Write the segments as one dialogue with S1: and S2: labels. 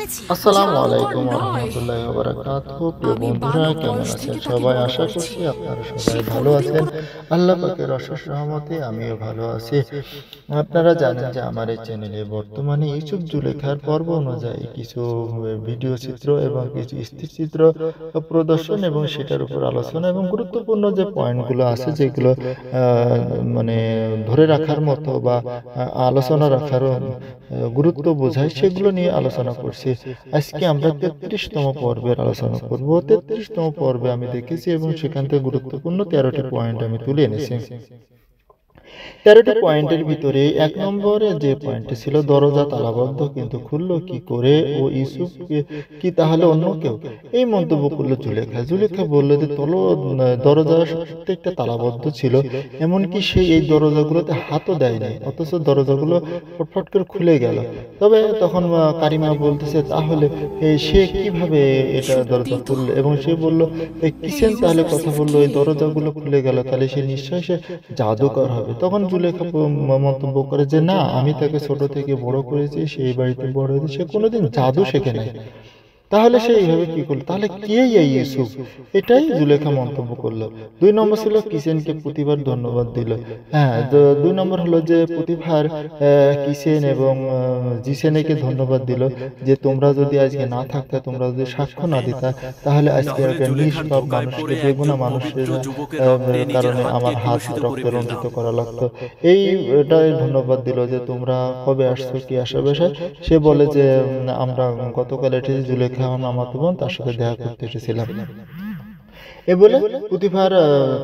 S1: আসসালামু আলাইকুম রহমতুল্লাহি ওয়া বারাকাতুহু। প্রিয় বন্ধুরা, কেমন আছেন সবাই? আশা করছি আপনারা সবাই ভালো আছেন। আল্লাহ পাকের অশেষ রহমতে আমিও ভালো আছি। আপনারা জানেন যে আমার এই চ্যানেলে বর্তমানে ইউসুফ জুলেখার পর্ব অনুযায়ী কিছু ভিডিও চিত্র এবং কিছু স্থিরচিত্র প্রদর্শন এবং সেটার উপর আলোচনা এবং গুরুত্বপূর্ণ যে পয়েন্টগুলো আছে যেগুলো মানে ধরে রাখার মতো বা আলোচনা রাখার গুরুত্ব বোঝায়, সেগুলো নিয়ে আলোচনা করছি। আজকে আমরা ৩৩তম পর্বের আলোচনা করব। ৩৩তম পর্বে আমি দেখেছি এবং সেখান থেকে গুরুত্বপূর্ণ ১৩টি পয়েন্ট আমি তুলে এনেছি। ১৩টি পয়েন্টের ভিতরে ১ নম্বরে যে পয়েন্টটি ছিল, দরজা তালাবদ্ধ কিন্তু খুললো কি করে, ও ইউসুফ কি তাহলে অন্য কেউ? এই মন্তব্য করলো জুলেখা। জুলেখা বললো যে দরজা প্রত্যেকটা তালাবদ্ধ ছিল, এমনকি সে এই দরজাগুলোতে হাতও দেয়নি, অথচ দরজাগুলো ফটফট করে খুলে গেল। তবে তখন কারিমা বলতেছে, তাহলে সে কিভাবে এটা দরজা খুললো? এবং সে বললো কিসেন তাহলে কথা বললো, এই দরজাগুলো খুলে গেল, তাহলে সে নিশ্চয়ই সে জাদুকর হবে। তখন জুলেখা মন্তব্য করে যে না, আমি তাকে ছোট থেকে বড় করেছি, সেই বাড়িতে বড় হয়েছে, সে কোনোদিন জাদু শেখে নাই। তাহলে সে এইভাবে কি করলো? তাহলে কে এই ইউসুফ? এটাই জুলেখা মন্তব্য করলো। ২ নম্বর ছিল কিসেনকে প্রতিবার ধন্যবাদ দিল। হ্যাঁ, ২ নম্বর হলো যে প্রতিভার কিসেন এবং জিসেনেকে ধন্যবাদ দিল যে তোমরা যদি আজকে না থাকতে, তোমরা যদি সাক্ষ্য না দিতা, তাহলে আজকে একটা নিষ্পাপ মানুষকে, বেগুনা মানুষের কারণে আমার হাত রক্তে রঞ্জিত করা লাগতো। এটাই ধন্যবাদ দিল যে তোমরা কবে আসছো, কি আসা বিষয়। সে বলে যে আমরা গতকাল এসেছি, জুলেখা আমার মামাতো বোন, তার সাথে দেখা করতে এসেছিলাম। এ বলে পুতিফার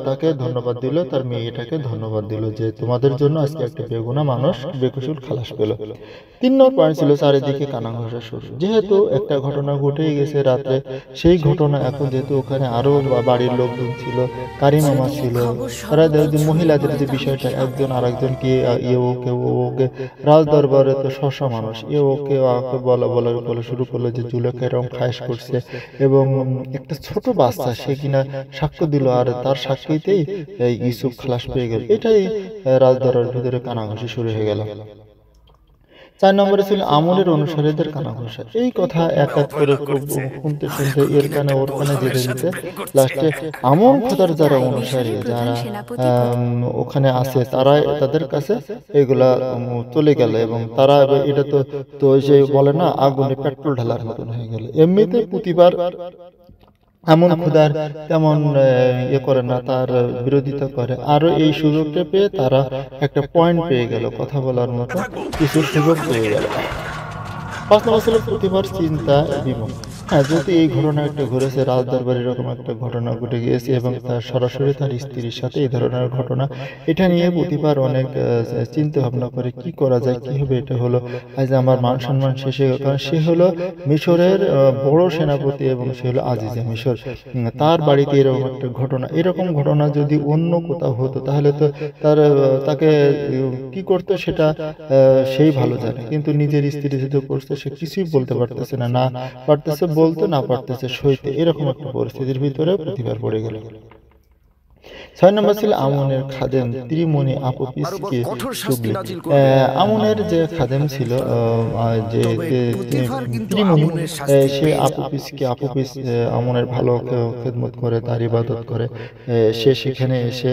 S1: তাকে ধন্যবাদ দিল, তার মেয়েটাকে ধন্যবাদ দিল যে তোমাদের জন্য আজকে একটা বেগুনা মানুষ বেকসুর খালাস পেল। ৩ নম্বর পয়েন্ট ছিল চারিদিকে কানাঘোষা শুরু। যেহেতু একটা ঘটনা ঘটেই গেছে রাতে, সেই ঘটনা এখন যেহেতু ওখানে আরো বাড়ির লোকজন ছিল, কারিমামা ছিল, তারা মহিলাদের যে বিষয়টা, একজন আর একজনকে ওকে রাজ দরবারে তো শশা মানুষ, ওকে বলা শুরু করলো যে জুলেখা এরকম খায়েশ করছে, এবং একটা ছোট বাচ্চা সে কিনা সাক্ষ্য দিল, আর তার সাক্ষীতেই ইউসুফ খালাস পেয়ে গেল। এটাই রাজদরবারের ভিতরে কানাঘুষি শুরু হয়ে গেল। ৪ নম্বরে ছিল আমলের অনুসারীদের কানাঘুষা। এই কথা এক এক করে শুনতে শুনতে এর কানে ওর কানে যেতে যেতে লাস্টে আমল খোদার যারা অনুসারী, যারা ওখানে আছে, তাদের কাছে এগুলা চলে গেল, এবং তারা এটা তো যে বলে না, আগুনে পেট্রোল ঢালার মতন হয়ে গেল। এমনিতে প্রতিবার এমন ক্ষুধার তেমন করে না, তার বিরোধিতা করে। আরো এই সুযোগটা পেয়ে তারা একটা পয়েন্ট পেয়ে গেল, কথা বলার মতো কিছু সুযোগ পেয়ে গেল। ৫ নম্বর ছিল প্রতিবার চিন্তা বিমুখ। হ্যাঁ, যেহেতু এই ঘটনা একটা ঘুরেছে, রাজ দরবার এরকম একটা ঘটনা ঘটে গিয়েছে, এবং তার সরাসরি তার স্ত্রীর সাথে এই ধরনের ঘটনা, এটা নিয়ে প্রতিবার অনেক চিন্তা ভাবনা করে কি করা যায়, কি হবে। এটা হলো আজ আমার মান সম্মান শেষে, কারণ সে হলো মিশরের বড় সেনাপতি, এবং সে হলো আজিজে মিশর। তার বাড়িতে এরকম একটা ঘটনা, এরকম ঘটনা যদি অন্য কোথাও হতো, তাহলে তো তাকে কি করতো সেটা সেই ভালো জানে, কিন্তু নিজের স্ত্রী যেহেতু করছে, সে কিছুই বলতে পারতেছে না, না পারতেছে বলতে, না পারতেছে সইতে। এরকম একটা পরিস্থিতির ভিতরে প্রতিবার পড়ে গেল। ৬ নম্বর ছিল আমনের খাদেম ত্রিমণি আপুপিসকে চুগলি। আমনের যে খাদেম ছিল, যে ত্রিমণি, সে আপুপিস আমনের ভালো খেদমত করে, তার ইবাদত করে। সে সেখানে এসে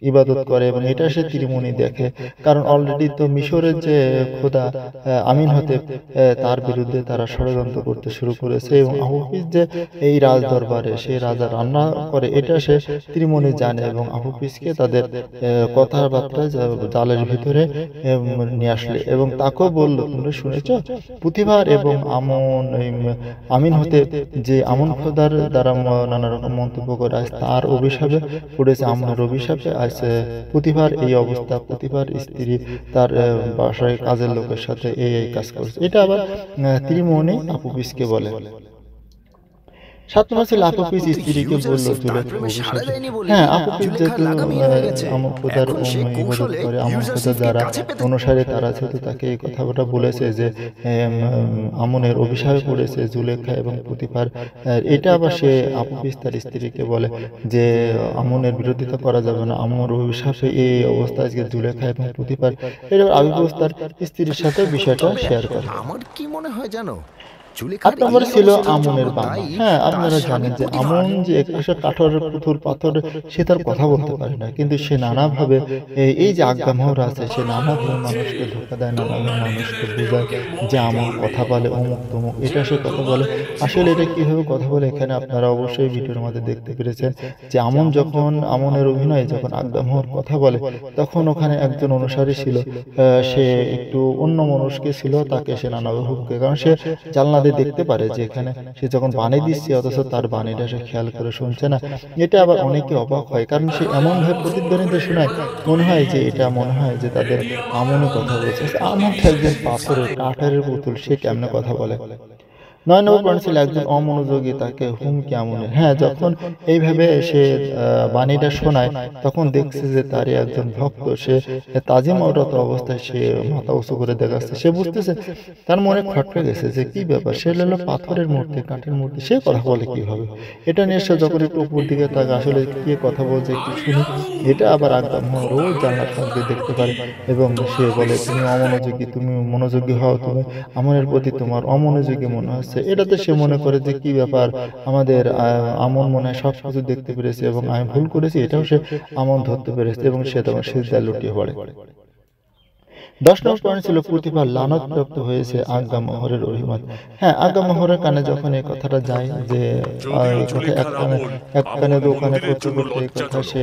S1: ইবাদত করে, এবং এটা সে ত্রিমণি দেখে, কারণ অলরেডি তো মিশরের যে খোদা আমিন হতে, তার বিরুদ্ধে তারা ষড়যন্ত্র করতে শুরু করেছে, এবং আহুপিস যে এই রাজ দরবারে সে রাজা রান্না করে, এটা সে ত্রিমণি জানে, এবং আহুপিসকে তাদের কথাবার্তা জালের ভিতরে নিয়ে আসলে, এবং তাকেও বলল, তোমরা শুনেছ পুতিবার এবং আমিন হতে যে আমন খোদার দ্বারা নানা রকম মন্তব্য করে, আজ তার অভিশাপে পড়েছে, আমনের অভিশাপে আজ প্রতিভার এই অবস্থা, প্রতিভার স্ত্রী তার বাসায় কাজের লোকের সাথে এই কাজ করছে। এটা আবার ত্রিমণি আপুপিসকে বলে। 7 নম্বর ছিল আফুপিস স্ত্রীকে বলল জুলেখা অভিশাপে। হ্যাঁ, আফুপিস যেহেতু আমন খোদার ইবাদত করে, আমন খোদার যারা অনুসারী তারা যেহেতু তাকে এই কথাটা বলেছে যে আমনের অভিশাপে পড়েছে জুলেখা এবং পুতিফার। এটা আবার সে আফুপিস তার স্ত্রীকে বলে যে আমনের বিরোধিতা করা যাবে না, আমর অভিশাপে এই অবস্থায় আজকে জুলেখা এবং পুতিফার। এটা আবিবস তার স্ত্রীর সাথে বিষয়টা শেয়ার করে।
S2: আমার কি মনে হয় জানো,
S1: 8 নম্বরে ছিল আমনের বাবা। হ্যাঁ, আপনারা জানেন যে আমন যে একপাশে কাঠের পুতুল পাথর, সে তার কথা বলতে পারে না, কিন্তু সে নানাভাবে এই যে আজ্ঞামোহর আছে, সে নানাভাবে মানুষকে ধোঁকা দেয়, নানাভাবে মানুষকে বোঝায় যে আমন কথা বলে অমুক তমুক, এটা সে কথা বলে। আসলে এটা কিভাবে কথা বলে এখানে আপনারা অবশ্যই ভিডিওর মধ্যে দেখতে পেরেছেন যে আমন যখন আমনের অভিনয়ে যখন আজ্ঞামোহর কথা বলে, তখন ওখানে একজন অনুসারী ছিল, সে একটু অন্য মানুষকে ছিল, তাকে সে নানাভাবে হুমকে, কারণ সে জানলা দেখতে পারে যে এখানে সে যখন বাণী দিচ্ছে অথচ তার বাণীটা সে খেয়াল করে শুনছে না। এটা আবার অনেকে অবাক হয়, কারণ সে এমন ভাবে প্রতিধ্বনিতে শোনায়, মনে হয় যে এটা মনে হয় যে তাদের আমনে কথা বলছে। আমন তো একজন পাথরের কাঠের পুতুল, সে কেমনে কথা বলে। 9 নম্বর পয়েন্ট ছিল একজন অমনোযোগী, তাকে হুমকি আমনের। হ্যাঁ, যখন এইভাবে সে বাণীটা শোনায়, তখন দেখছে যে তারই একজন ভক্ত, সে তাজিমরত অবস্থায় সে মাথা উঁচু করে দেখাচ্ছে। সে বুঝতেছে, তার মনে খটকে গেছে যে কি ব্যাপার, সে হলো পাথরের মূর্তি, কাঠের মূর্তি, সে কথা বলে কিভাবে। এটা নিয়ে সে যখন একটু উপর দিকে তাকে আসলে কি কথা বলছে একটু শুনি, এটা আবার আজ্ঞামোহর রোজ জানলার সামনে দেখতে পারে এবং সে বলে তুমি অমনোযোগী, তুমি মনোযোগী হও, তুমি আমনের প্রতি তোমার অমনোযোগী মনে হচ্ছে। এটাতে সে মনে করে যে কি ব্যাপার, আমাদের আমন মনে হয় সবকিছু দেখতে পেরেছে এবং আমি ভুল করেছি, এটাও সে আমন ধরতে পেরেছে এবং সে তখন সিজদায় লুটিয়ে পড়ে। 10 নম্বর পয়েন্ট ছিল পুতিফার লানতপ্রাপ্ত হয়েছে আজ্ঞামোহরের অভিমত। হ্যাঁ, আজ্ঞামোহরের কানে যখন এই কথাটা যায় যে এক কানে দোকানে করতে করতে এই কথা সে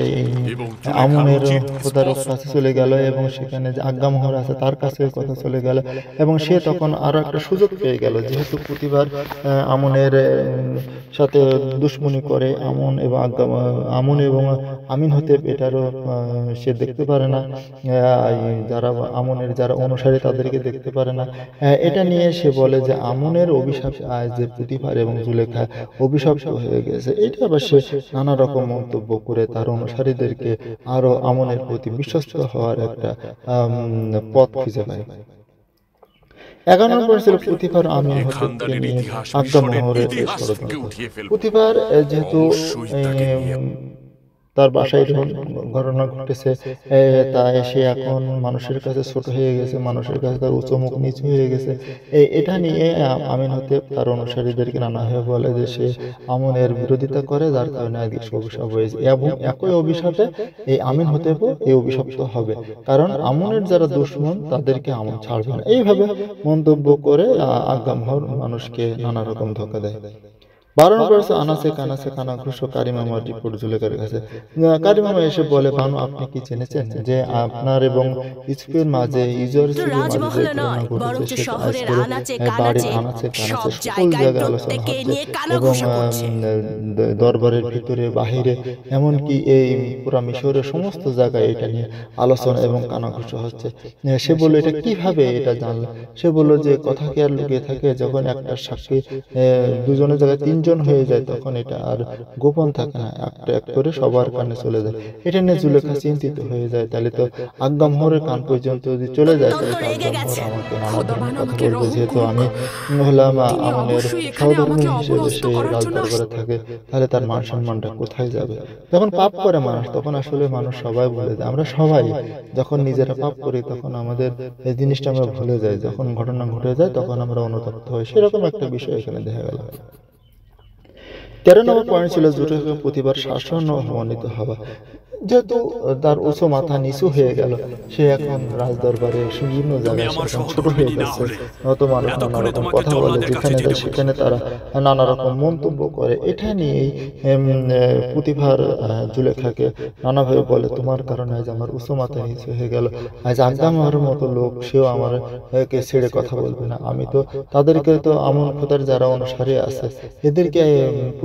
S1: আমনের খোদার কাছে চলে গেল এবং সেখানে যে আজ্ঞামোহর আছে তার কাছে এই কথা চলে গেল এবং সে তখন আরো একটা সুযোগ পেয়ে গেল, যেহেতু পুতিফার আমনের সাথে দুশ্মনী করে, আমন এবং আমিন হতে এটারও সে দেখতে পারে না, যারা আমনের যারা অনুসারী তাদেরকে দেখতে পারে না। এটা নিয়ে সে বলে যে আমনের অভিশাপ আজ যে পুতিফার এবং জুলেখা অভিশপ্ত হয়ে গেছে। এটা আবার সে নানা রকম মন্তব্য করে তার অনুসারীদেরকে আরো আমনের প্রতি বিশ্বস্ত হওয়ার একটা পথ খুঁজে পায়। 11 নম্বর ছিল পুতিফার আমিন হতে নিয়ে আজ্ঞামোহরের ষড়যন্ত্র। পুতিফার যেহেতু তার বাসায় ঘটনা ঘটেছে, তাই সে এখন মানুষের কাছে ছোট হয়ে গেছে, মানুষের কাছে তার উচ্চ মুখ নিচু হয়ে গেছে। এটা নিয়ে আমিন হতে তার অনুসারীদেরকে নানাভাবে বলে যে সে আমনের বিরোধিতা করে, যার কারণে আজকে অভিশাপ হয়েছে এবং একই অভিশাপে এই আমিন হতে এই অভিশপ্ত হবে, কারণ আমনের যারা দুশমন তাদেরকে আমন ছাড়বে না। এইভাবে মন্তব্য করে আজ্ঞামোহর মানুষকে নানা রকম ধোঁকা দেয়। 12 নম্বর আনাসে কানাসে কানাঘুষ কারিমামার রিপোর্ট জুলেখার কাছে। কারিমামা এসে বলে, ভানু আপনি কি জেনেছেন যে আপনার এবং ইউসুফের মাঝে ইজরায়েলের মাঝে যে ঘটনা ঘটেছে সেটা আজকে বাড়ির আনাচে কানাচে সকল জায়গায় আলোচনা হচ্ছে এবং দরবারের ভিতরে বাহিরে এমনকি এই পুরা মিশরের সমস্ত জায়গায় এটা নিয়ে আলোচনা এবং কানাঘুষ হচ্ছে। সে বলল, এটা কিভাবে এটা জানলো? সে বলল যে কথা কি আর লুকিয়ে থাকে, যখন একটা সাক্ষী দুজনের জায়গায় 3 জন হয়ে যায় তখন এটা আর গোপন থাকে না, একটা এক করে সবার কানে চলে যায়। এটা নিয়ে জুলেখা চিন্তিত হয়ে যায়, তাহলে তো আজ্ঞামোহরের কান পর্যন্ত যদি চলে যায় তাহলে আজ্ঞামোহর আমাকে নানা ধরনের কথা বলবে, যেহেতু আমি হলাম আমনের সহধর্মী হিসেবে সে রাজদরবারে থাকে, তাহলে তার মান সম্মানটা কোথায় যাবে? যখন পাপ করে মানুষ তখন আসলে মানুষ সবাই ভুলে যায়। আমরা সবাই যখন নিজেরা পাপ করি তখন আমাদের এই জিনিসটা আমরা ভুলে যাই, যখন ঘটনা ঘটে যায় তখন আমরা অনুতপ্ত হই। সেরকম একটা বিষয় এখানে দেখা গেল। 13 নম্বর পয়েন্ট ছিল জুলেখার প্রতিবার শাসন ও অপমানিত হওয়া। যেহেতু তার উঁচু মাথা নিচু হয়ে গেল, সে এখন রাজদরবারে বিভিন্ন জায়গায় ছোট হয়ে গেছে, নয়তো মানুষ নানা রকম কথা বলে, যেখানে যায় সেখানে তারা নানা রকম মন্তব্য করে। এটা নিয়েই পুতিফার জুলেখাকে নানাভাবে বলে, তোমার কারণে আজ আমার উঁচু মাথা নিচু হয়ে গেল, আজ আজ্ঞামোহরের মতো লোক সেও আমারকে ছেড়ে কথা বলবে না। আমি তো তাদেরকে তো আমন খোদার যারা অনুসারী আছে এদেরকে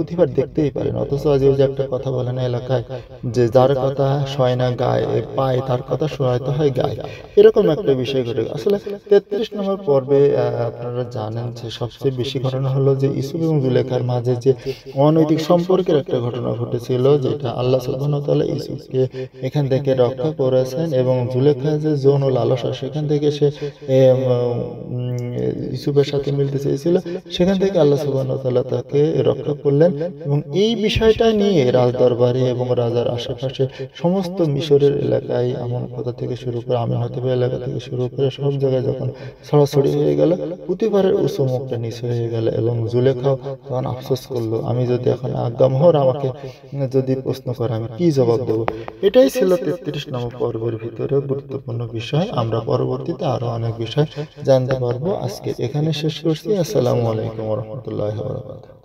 S1: পুঁথিবার দেখতেই পারেন, অথচ আজ ওই যে একটা কথা বলে না এলাকায়, যে যার কথা শয় না গায়ে পায়, তার কথা শোনাইতে হয় গায়ে। এরকম একটা বিষয় ঘটে আসলে 33 নম্বর পর্বে। আপনারা জানেন যে সবচেয়ে বেশি ঘটনা হলো যে ইউসুফ এবং জুলেখার মাঝে যে অনৈতিক সম্পর্কের একটা ঘটনা ঘটেছিল, যেটা আল্লাহ সুবহানাহু ওয়া তাআলা ইউসুফকে এখান থেকে রক্ষা করেছেন, এবং জুলেখা যে যৌন লালসা সেখান থেকে সে ইউসুফের সাথে মিলতে চেয়েছিল, সেখান থেকে আল্লাহ সুবহানাহু ওয়া তাআলা তাকে রক্ষা করলেন। এবং এই বিষয়টা নিয়ে রাজদরবারে এবং রাজার আশেপাশে সমস্ত মিশরের এলাকায়, এমন কথা থেকে শুরু করে আমিনহতেব এলাকা থেকে শুরু করে সব জায়গায় যখন ছড়াছড়ি হয়ে গেল, প্রতিবারের উঁচু মুখটা নিচু হয়ে গেল, এবং জুলেখাও তখন আফসোস করলো, আমি যদি এখন আজ্ঞামোহর আমাকে যদি প্রশ্ন করে আমি কি জবাব দেবো। এটাই ছিল 33 নম্বর পর্বের ভিতরে গুরুত্বপূর্ণ বিষয়। আমরা পরবর্তীতে আরো অনেক বিষয় জানতে পারবো। আজকে এখানে শেষ করছি। আসসালামু আলাইকুম ওয়া রাহমাতুল্লাহি ওয়া বারাকাতুহু।